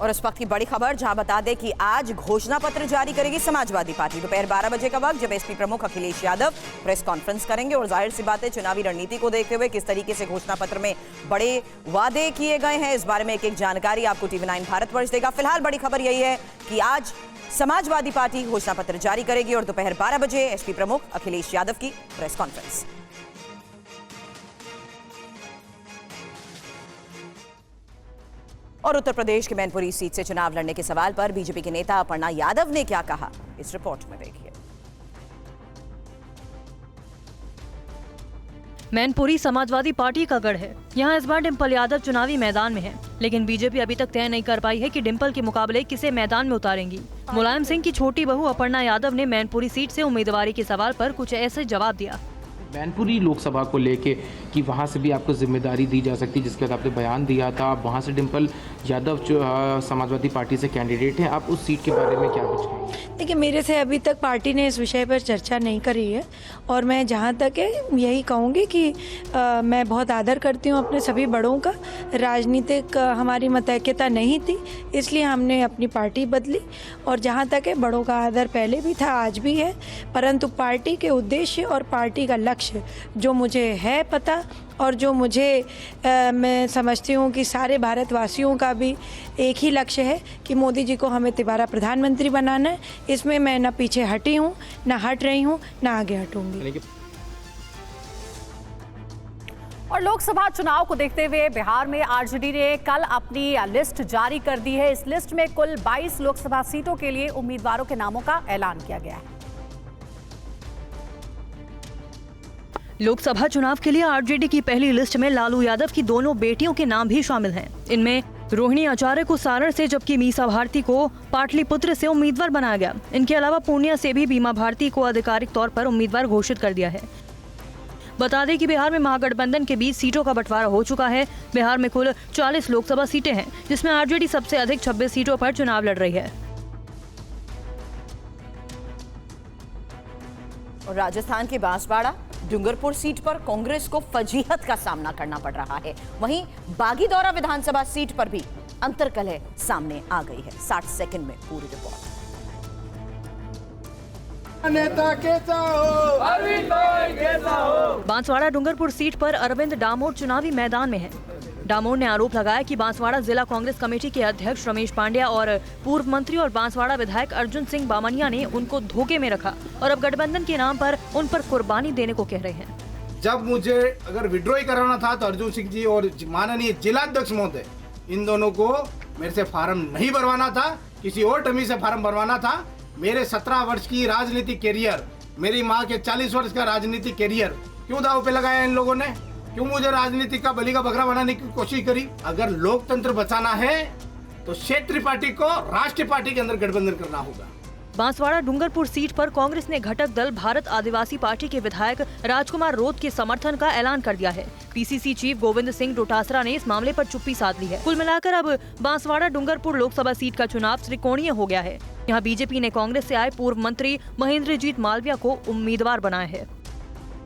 और इस वक्त की बड़ी खबर जहां बता दें कि आज घोषणा पत्र जारी करेगी समाजवादी पार्टी। दोपहर 12 बजे का वक्त जब एसपी प्रमुख अखिलेश यादव प्रेस कॉन्फ्रेंस करेंगे और जाहिर सी बात है चुनावी रणनीति को देखते हुए किस तरीके से घोषणा पत्र में बड़े वादे किए गए हैं, इस बारे में एक जानकारी आपको TV9 भारतवर्ष देगा। फिलहाल बड़ी खबर यही है कि आज समाजवादी पार्टी घोषणा पत्र जारी करेगी और दोपहर 12 बजे एसपी प्रमुख अखिलेश यादव की प्रेस कॉन्फ्रेंस। और उत्तर प्रदेश के मैनपुरी सीट से चुनाव लड़ने के सवाल पर बीजेपी के नेता अपर्णा यादव ने क्या कहा, इस रिपोर्ट में देखिए। मैनपुरी समाजवादी पार्टी का गढ़ है। यहाँ इस बार डिंपल यादव चुनावी मैदान में है, लेकिन बीजेपी अभी तक तय नहीं कर पाई है कि डिंपल के मुकाबले किसे मैदान में उतारेंगी। मुलायम सिंह की छोटी बहू अपर्णा यादव ने मैनपुरी सीट से उम्मीदवारी के सवाल पर कुछ ऐसे जवाब दिया। मैनपुरी लोकसभा को लेके कि वहाँ से भी आपको जिम्मेदारी दी जा सकती है, जिसके बाद आपने बयान दिया था, वहाँ से डिंपल यादव जो समाजवादी पार्टी से कैंडिडेट हैं, आप उस सीट के बारे में क्या कुछ कहेंगे? देखिए, मेरे से अभी तक पार्टी ने इस विषय पर चर्चा नहीं करी है और मैं जहाँ तक है यही कहूँगी कि मैं बहुत आदर करती हूँ अपने सभी बड़ों का। राजनीतिक हमारी मतैक्यता नहीं थी, इसलिए हमने अपनी पार्टी बदली और जहाँ तक है बड़ों का आदर पहले भी था, आज भी है, परंतु पार्टी के उद्देश्य और पार्टी का लक्ष्य जो मुझे है पता और जो मुझे मैं समझती हूँ कि सारे भारतवासियों का भी एक ही लक्ष्य है कि मोदी जी को हमें दोबारा प्रधानमंत्री बनाना है। इसमें मैं न पीछे हटी हूँ, न हट रही हूँ, न आगे हटूंगी। और लोकसभा चुनाव को देखते हुए बिहार में आरजेडी ने कल अपनी लिस्ट जारी कर दी है। इस लिस्ट में कुल 22 लोकसभा सीटों के लिए उम्मीदवारों के नामों का ऐलान किया गया है। लोकसभा चुनाव के लिए आरजेडी की पहली लिस्ट में लालू यादव की दोनों बेटियों के नाम भी शामिल हैं। इनमें रोहिणी आचार्य को सारण से जबकि मीसा भारती को पाटलिपुत्र से उम्मीदवार बनाया गया। इनके अलावा पूर्णिया से भी बीमा भारती को आधिकारिक तौर पर उम्मीदवार घोषित कर दिया है। बता दें कि बिहार में महागठबंधन के बीच सीटों का बंटवारा हो चुका है। बिहार में कुल 40 लोकसभा सीटें हैं, जिसमें आरजेडी सबसे अधिक 26 सीटों पर चुनाव लड़ रही है। और राजस्थान के बांसवाड़ा डूंगरपुर सीट पर कांग्रेस को फजीहत का सामना करना पड़ रहा है। वहीं बागीदौरा विधानसभा सीट पर भी अंतर्कलह सामने आ गई है। 60 सेकंड में पूरी रिपोर्ट। नेता कैसा हो, कैसा हो। बांसवाड़ा डूंगरपुर सीट पर अरविंद डामोर चुनावी मैदान में है। डामोर ने आरोप लगाया कि बांसवाड़ा जिला कांग्रेस कमेटी के अध्यक्ष रमेश पांड्या और पूर्व मंत्री और बांसवाड़ा विधायक अर्जुन सिंह बामनिया ने उनको धोखे में रखा और अब गठबंधन के नाम पर उन पर कुर्बानी देने को कह रहे हैं। जब मुझे अगर विड्रॉ कराना था तो अर्जुन सिंह जी और माननीय जिलाध्यक्ष महोदय, इन दोनों को मेरे से फार्म नहीं भरवाना था, किसी और डमी से फार्म भरवाना था। मेरे 17 वर्ष की राजनीतिक कैरियर, मेरी माँ के 40 वर्ष का राजनीतिक कैरियर क्यों दाव पे लगाया इन लोगों ने? क्यों मुझे राजनीति का बलि का बकरा बनाने की कोशिश करी? अगर लोकतंत्र बचाना है तो क्षेत्रीय पार्टी को राष्ट्रीय पार्टी के अंदर गठबंधन करना होगा। बांसवाड़ा डूंगरपुर सीट पर कांग्रेस ने घटक दल भारत आदिवासी पार्टी के विधायक राजकुमार रोत के समर्थन का ऐलान कर दिया है। पीसीसी चीफ गोविंद सिंह डोटासरा ने इस मामले पर चुप्पी साध ली है। कुल मिलाकर अब बांसवाड़ा डूंगरपुर लोकसभा सीट का चुनाव त्रिकोणीय हो गया है। यहाँ बीजेपी ने कांग्रेस से आए पूर्व मंत्री महेंद्रजीत मालविया को उम्मीदवार बनाया है।